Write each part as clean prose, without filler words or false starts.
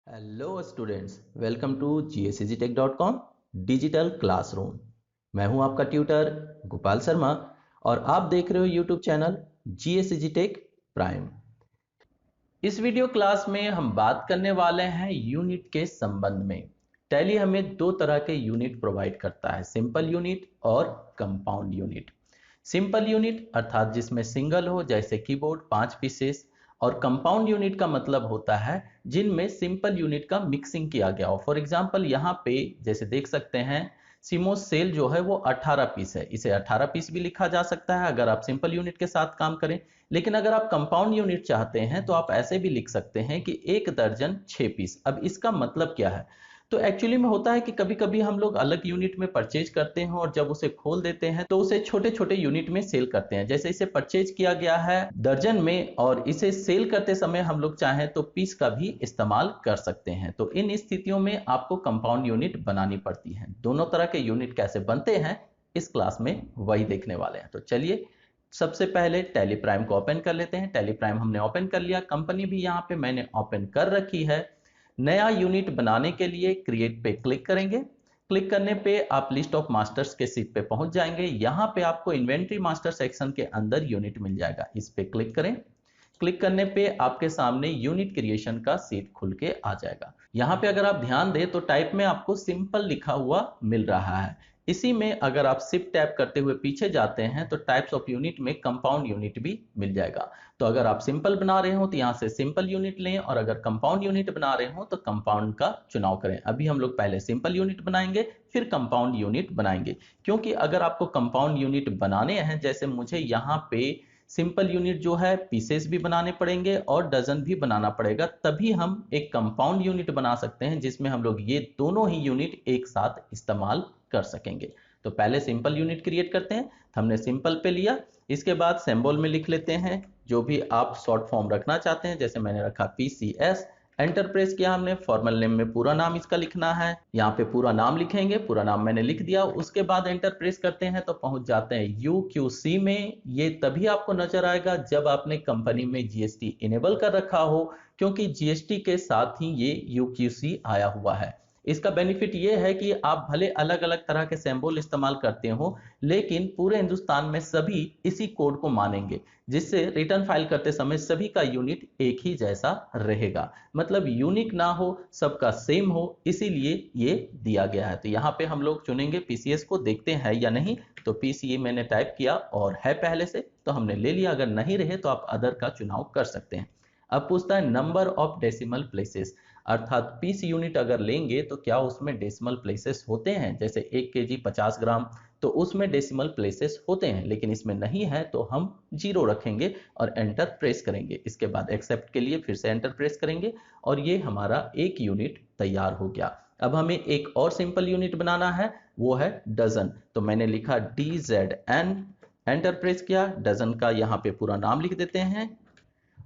Hello students, welcome to GSEGTech.com digital classroom. मैं हूं आपका ट्यूटर गोपाल शर्मा और आप देख रहे हो यूट्यूब चैनल GSEGTech प्राइम। इस वीडियो क्लास में हम बात करने वाले हैं यूनिट के संबंध में। टैली हमें दो तरह के यूनिट प्रोवाइड करता है, सिंपल यूनिट और कंपाउंड यूनिट। सिंपल यूनिट अर्थात जिसमें सिंगल हो, जैसे कीबोर्ड 5 पीसेस, और कंपाउंड यूनिट का मतलब होता है जिनमें सिंपल यूनिट का मिक्सिंग किया गया हो। फॉर एग्जांपल यहाँ पे जैसे देख सकते हैं, सीमोस सेल जो है वो 18 पीस है, इसे 18 पीस भी लिखा जा सकता है अगर आप सिंपल यूनिट के साथ काम करें। लेकिन अगर आप कंपाउंड यूनिट चाहते हैं तो आप ऐसे भी लिख सकते हैं कि 1 दर्जन 6 पीस। अब इसका मतलब क्या है? तो एक्चुअली में होता है कि कभी कभी हम लोग अलग यूनिट में परचेज करते हैं और जब उसे खोल देते हैं तो उसे छोटे छोटे यूनिट में सेल करते हैं। जैसे इसे परचेज किया गया है दर्जन में और इसे सेल करते समय हम लोग चाहें तो पीस का भी इस्तेमाल कर सकते हैं। तो इन स्थितियों में आपको कंपाउंड यूनिट बनानी पड़ती है। दोनों तरह के यूनिट कैसे बनते हैं इस क्लास में वही देखने वाले हैं। तो चलिए सबसे पहले टैली प्राइम को ओपन कर लेते हैं। टैली प्राइम हमने ओपन कर लिया, कंपनी भी यहाँ पे मैंने ओपन कर रखी है। नया यूनिट बनाने के लिए क्रिएट पे क्लिक करेंगे। क्लिक करने पे आप लिस्ट ऑफ मास्टर्स के सीट पे पहुंच जाएंगे। यहाँ पे आपको इन्वेंट्री मास्टर सेक्शन के अंदर यूनिट मिल जाएगा, इस पे क्लिक करें। क्लिक करने पे आपके सामने यूनिट क्रिएशन का सीट खुल के आ जाएगा। यहाँ पे अगर आप ध्यान दें तो टाइप में आपको सिंपल लिखा हुआ मिल रहा है। इसी में अगर आप शिफ्ट टैप करते हुए पीछे जाते हैं तो टाइप्स ऑफ यूनिट में कंपाउंड यूनिट भी मिल जाएगा। तो अगर आप सिंपल बना रहे हो तो यहाँ से सिंपल यूनिट लें और अगर कंपाउंड यूनिट बना रहे हो तो कंपाउंड का चुनाव करें। अभी हम लोग पहले सिंपल यूनिट बनाएंगे फिर कंपाउंड यूनिट बनाएंगे, क्योंकि अगर आपको कंपाउंड यूनिट बनाने हैं, जैसे मुझे यहाँ पे सिंपल यूनिट जो है पीसेस भी बनाने पड़ेंगे और डजन भी बनाना पड़ेगा, तभी हम एक कंपाउंड यूनिट बना सकते हैं जिसमें हम लोग ये दोनों ही यूनिट एक साथ इस्तेमाल कर सकेंगे। तो पहले सिंपल यूनिट क्रिएट करते हैं। हमने सिंपल पे लिया, इसके बाद सिंबल में लिख लेते हैं जो भी आप शॉर्ट फॉर्म रखना चाहते हैं। जैसे मैंने रखा PCS। एंटर प्रेस किया हमने। फॉर्मल नेम में पूरा नाम इसका लिखना है, यहाँ पे पूरा नाम लिखेंगे। पूरा नाम मैंने लिख दिया। उसके बाद एंटर प्रेस करते हैं तो पहुंच जाते हैं UQC में। ये तभी आपको नजर आएगा जब आपने कंपनी में GST इनेबल कर रखा हो, क्योंकि GST के साथ ही ये UQC आया हुआ है। इसका बेनिफिट ये है कि आप भले अलग अलग तरह के सिंबल इस्तेमाल करते हो, लेकिन पूरे हिंदुस्तान में सभी इसी कोड को मानेंगे, जिससे रिटर्न फाइल करते समय सभी का यूनिट एक ही जैसा रहेगा। मतलब यूनिक ना हो, सबका सेम हो, इसीलिए ये दिया गया है। तो यहाँ पे हम लोग चुनेंगे PCS को, देखते हैं या नहीं। तो PCA मैंने टाइप किया और है पहले से तो हमने ले लिया। अगर नहीं रहे तो आप अदर का चुनाव कर सकते हैं। अब पूछता है नंबर ऑफ डेसिमल प्लेसेस, अर्थात पीस यूनिट अगर लेंगे तो क्या उसमें डेसिमल प्लेसेस होते हैं। जैसे 1 kg 50 ग्राम, तो उसमें डेसिमल प्लेसेस होते हैं, लेकिन इसमें नहीं है तो हम 0 रखेंगे और एंटर प्रेस करेंगे। इसके बाद एक्सेप्ट के लिए फिर से एंटर प्रेस करेंगे और ये हमारा एक यूनिट तैयार हो गया। अब हमें एक और सिंपल यूनिट बनाना है, वो है डजन। तो मैंने लिखा DZN, एंटर प्रेस किया। डजन का यहाँ पे पूरा नाम लिख देते हैं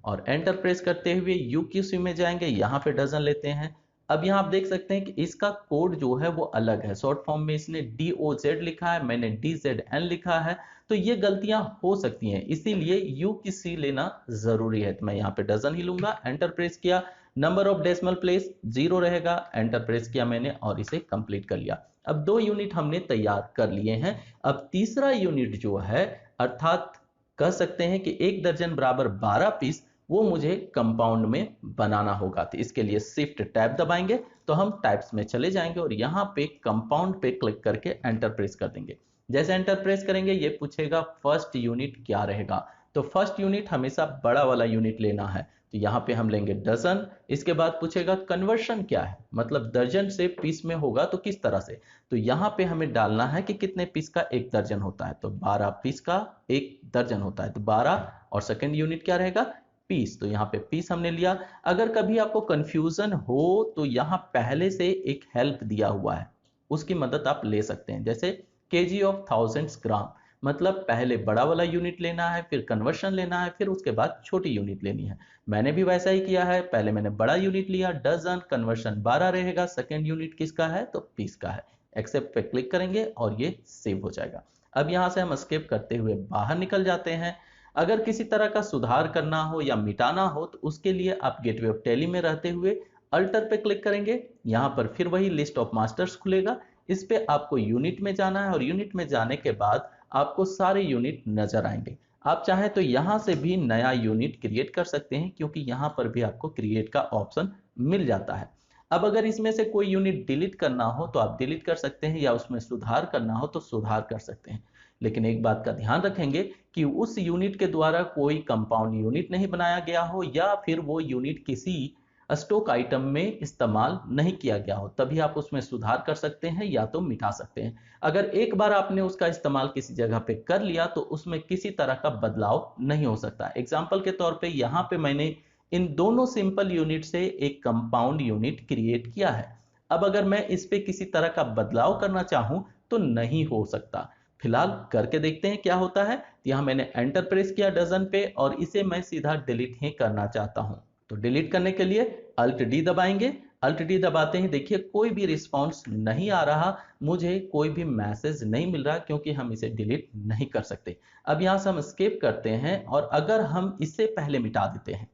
और एंटर प्रेस करते हुए UQC में जाएंगे, यहाँ पे डजन लेते हैं। अब यहाँ आप देख सकते हैं कि इसका कोड जो है वो अलग है। शॉर्ट फॉर्म में इसने DOZ लिखा है, मैंने DZN लिखा है। तो ये गलतियां हो सकती हैं, इसीलिए UQC लेना जरूरी है। तो मैं यहाँ पे डजन ही लूंगा। एंटर प्रेस किया। नंबर ऑफ डेसिमल प्लेस 0 रहेगा। एंटर प्रेस किया मैंने और इसे कंप्लीट कर लिया। अब 2 यूनिट हमने तैयार कर लिए हैं। अब तीसरा यूनिट जो है, अर्थात कह सकते हैं कि 1 दर्जन बराबर 12 पीस, वो मुझे कंपाउंड में बनाना होगा। तो इसके लिए शिफ्ट टैब दबाएंगे तो हम टाइप्स में चले जाएंगे और यहाँ पे कंपाउंड पे क्लिक करके एंटर प्रेस कर देंगे। जैसे एंटर प्रेस करेंगे ये पूछेगा फर्स्ट यूनिट क्या रहेगा। तो फर्स्ट यूनिट हमेशा बड़ा वाला यूनिट लेना है, तो यहाँ पे हम लेंगे डजन। इसके बाद पूछेगा कन्वर्शन क्या है, मतलब दर्जन से पीस में होगा तो किस तरह से। तो यहाँ पे हमें डालना है कि कितने पीस का एक दर्जन होता है। तो 12 पीस का एक दर्जन होता है, तो 12। और सेकंड यूनिट क्या रहेगा, पीस। तो यहाँ पे पीस हमने लिया। अगर कभी आपको कंफ्यूजन हो तो यहाँ पहले से एक हेल्प दिया हुआ है, उसकी मदद आप ले सकते हैं। जैसे kg ऑफ 1000 ग्राम, मतलब पहले बड़ा वाला यूनिट लेना है, फिर कन्वर्शन लेना है, फिर उसके बाद छोटी यूनिट लेनी है। मैंने भी वैसा ही किया है, पहले मैंने बड़ा यूनिट लिया डजन, कन्वर्शन 12 रहेगा। सेकेंड यूनिट किसका है, तो पीस का है। एक्सेप्ट पे क्लिक करेंगे और ये सेव हो जाएगा। अब यहाँ से हम एस्केप करते हुए बाहर निकल जाते हैं। अगर किसी तरह का सुधार करना हो या मिटाना हो तो उसके लिए आप गेटवे ऑफ टैली में रहते हुए अल्टर पे क्लिक करेंगे, यहाँ पर फिर वही लिस्ट ऑफ मास्टर्स खुलेगा। इस पे आपको यूनिट में जाना है और यूनिट में जाने के बाद आपको सारे यूनिट नजर आएंगे। आप चाहें तो यहाँ से भी नया यूनिट क्रिएट कर सकते हैं, क्योंकि यहाँ पर भी आपको क्रिएट का ऑप्शन मिल जाता है। अब अगर इसमें से कोई यूनिट डिलीट करना हो तो आप डिलीट कर सकते हैं, या उसमें सुधार करना हो तो सुधार कर सकते हैं। लेकिन एक बात का ध्यान रखेंगे कि उस यूनिट के द्वारा कोई कंपाउंड यूनिट नहीं बनाया गया हो, या फिर वो यूनिट किसी स्टॉक आइटम में इस्तेमाल नहीं किया गया हो, तभी आप उसमें सुधार कर सकते हैं या तो मिटा सकते हैं। अगर एक बार आपने उसका इस्तेमाल किसी जगह पे कर लिया तो उसमें किसी तरह का बदलाव नहीं हो सकता। एग्जाम्पल के तौर पे यहाँ पे मैंने इन दोनों सिंपल यूनिट से एक कंपाउंड यूनिट क्रिएट किया है। अब अगर मैं इस पे किसी तरह का बदलाव करना चाहूं तो नहीं हो सकता। फिलहाल करके देखते हैं क्या होता है। यहां मैंने एंटर प्रेस किया डजन पे, और इसे मैं सीधा डिलीट ही करना चाहता हूं। तो डिलीट करने के लिए अल्ट डी दबाएंगे। अल्ट डी दबाते ही देखिए कोई भी रिस्पॉन्स नहीं आ रहा, मुझे कोई भी मैसेज नहीं मिल रहा, क्योंकि हम इसे डिलीट नहीं कर सकते। अब यहां से हम स्किप करते हैं, और अगर हम इससे पहले मिटा देते हैं,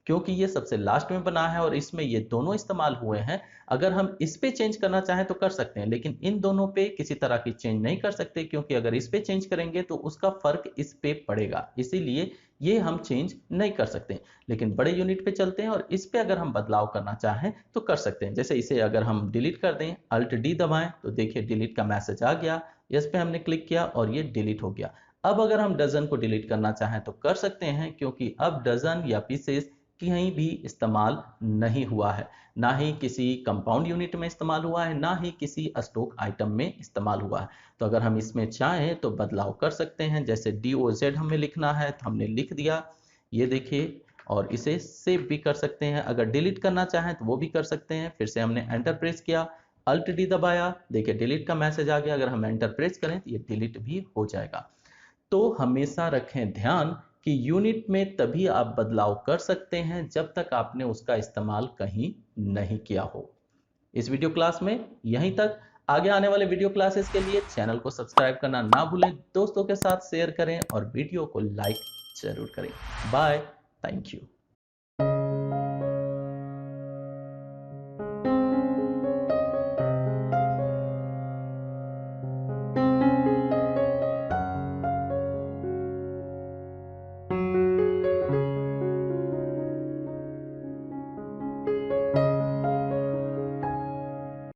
क्योंकि ये सबसे लास्ट में बना है और इसमें ये दोनों इस्तेमाल हुए हैं, अगर हम इस पे चेंज करना चाहें तो कर सकते हैं, लेकिन इन दोनों पे किसी तरह की चेंज नहीं कर सकते, क्योंकि अगर इस पे चेंज करेंगे तो उसका फर्क इस पे पड़ेगा, इसीलिए ये हम चेंज नहीं कर सकते। लेकिन बड़े यूनिट पे चलते हैं और इस पे अगर हम बदलाव करना चाहें तो कर सकते हैं। जैसे इसे अगर हम डिलीट कर दें, अल्ट डी दबाएं, तो देखिए डिलीट का मैसेज आ गया। इस पे हमने क्लिक किया और ये डिलीट हो गया। अब अगर हम डजन को डिलीट करना चाहें तो कर सकते हैं, क्योंकि अब डजन या पीसेस कहीं भी इस्तेमाल नहीं हुआ है, ना ही किसी कंपाउंड यूनिट में इस्तेमाल हुआ है, ना ही किसी स्टॉक आइटम में इस्तेमाल हुआ है। तो अगर हम इसमें चाहें तो बदलाव कर सकते हैं। जैसे DOZ हमें लिखना है तो हमने लिख दिया, ये देखिए, और इसे सेव भी कर सकते हैं। अगर डिलीट करना चाहें तो वो भी कर सकते हैं। फिर से हमने एंटर प्रेस किया, अल्ट डी दबाया, देखिए डिलीट का मैसेज आ गया। अगर हम एंटर प्रेस करें तो ये डिलीट भी हो जाएगा। तो हमेशा रखें ध्यान कि यूनिट में तभी आप बदलाव कर सकते हैं जब तक आपने उसका इस्तेमाल कहीं नहीं किया हो। इस वीडियो क्लास में यहीं तक। आगे आने वाले वीडियो क्लासेस के लिए चैनल को सब्सक्राइब करना ना भूलें, दोस्तों के साथ शेयर करें और वीडियो को लाइक जरूर करें। Bye, thank you.